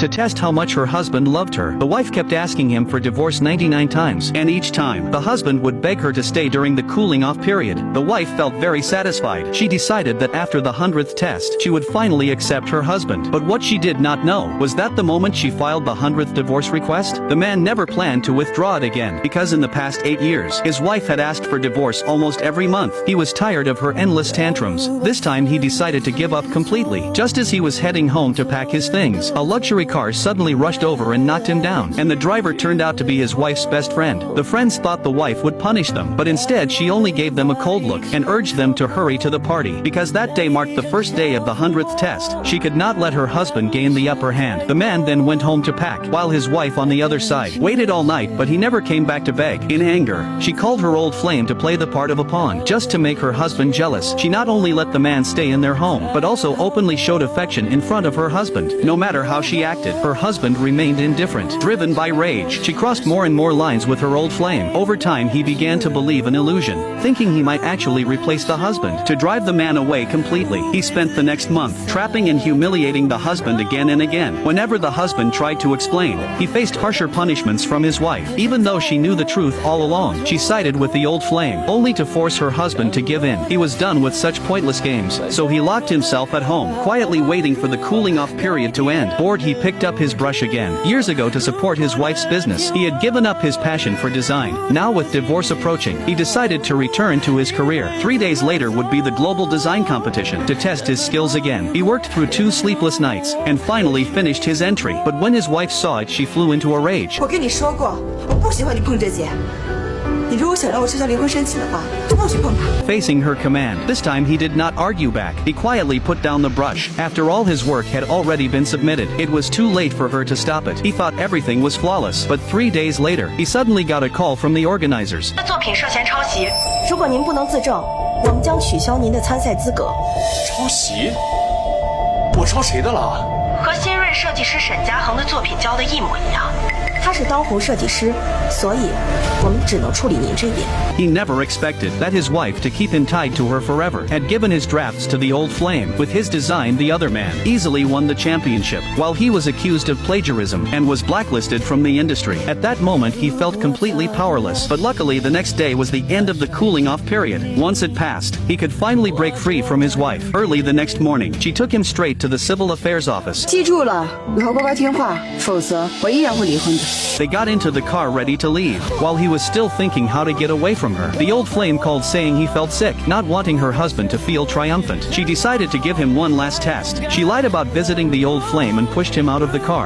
To test how much her husband loved her, the wife kept asking him for divorce 99 times, and each time, the husband would beg her to stay during the cooling-off period. The wife felt very satisfied. She decided that after the 100th test, she would finally accept her husband. But what she did not know was that the moment she filed the 100th divorce request, the man never planned to withdraw it again, because in the past 8 years, his wife had asked for divorce almost every month. He was tired of her endless tantrums. This time he decided to give up completely. Just as he was heading home to pack his things, a luxury car suddenly rushed over and knocked him down, and the driver turned out to be his wife's best friend. The friends thought the wife would punish them, but instead she only gave them a cold look and urged them to hurry to the party, because that day marked the first day of the 100th test. She could not let her husband gain the upper hand. The man then went home to pack, while his wife on the other side waited all night, but he never came back to beg. In anger, she called her old flame to play the part of a pawn, just to make her husband jealous. She not only let the man stay in their home, but also openly showed affection in front of her husband. No matter how she acted, her husband remained indifferent. Driven by rage, she crossed more and more lines with her old flame. Over time he began to believe an illusion, thinking he might actually replace the husband. To drive the man away completely, he spent the next month trapping and humiliating the husband again and again. Whenever the husband tried to explain, he faced harsher punishments from his wife. Even though she knew the truth all along, she sided with the old flame, only to force her husband to give in. He was done with such pointless games, so he locked himself at home, quietly waiting for the cooling-off period to end. Bored, he picked up his brush again. Years ago, to support his wife's business, he had given up his passion for design. Now, with divorce approaching, he decided to return to his career. 3 days later would be the global design competition. To test his skills again, he worked through 2 sleepless nights, and finally finished his entry. But when his wife saw it, she flew into a rage. 我跟你说过，我不喜欢你碰这些。你如果想让我撤销离婚申请的话，就不许碰它。 Facing her command, this time he did not argue back. He quietly put down the brush. After all his work had already been submitted, it was too late for her to stop it. He thought everything was flawless. But 3 days later, he suddenly got a call from the organizers. 作品涉嫌抄袭，如果您不能自证，我们将取消您的参赛资格。抄袭？我抄谁的了？和新锐设计师沈嘉恒的作品交的一模一样。他是当红设计师，所以我们只能处理您这边。 He never expected that his wife, to keep him tied to her forever, had given his drafts to the old flame. With his design, the other man easily won the championship, while he was accused of plagiarism and was blacklisted from the industry. At that moment, he felt completely powerless. But luckily, the next day was the end of the cooling-off period. Once it passed, he could finally break free from his wife. Early the next morning, she took him straight to the Civil Affairs office. 记住了，以后乖乖听话，否则我依然会离婚的。 They got into the car ready to leave. While he was still thinking how to get away from her, the old flame called, saying he felt sick. Not wanting her husband to feel triumphant, she decided to give him one last test. She lied about visiting the old flame and pushed him out of the car.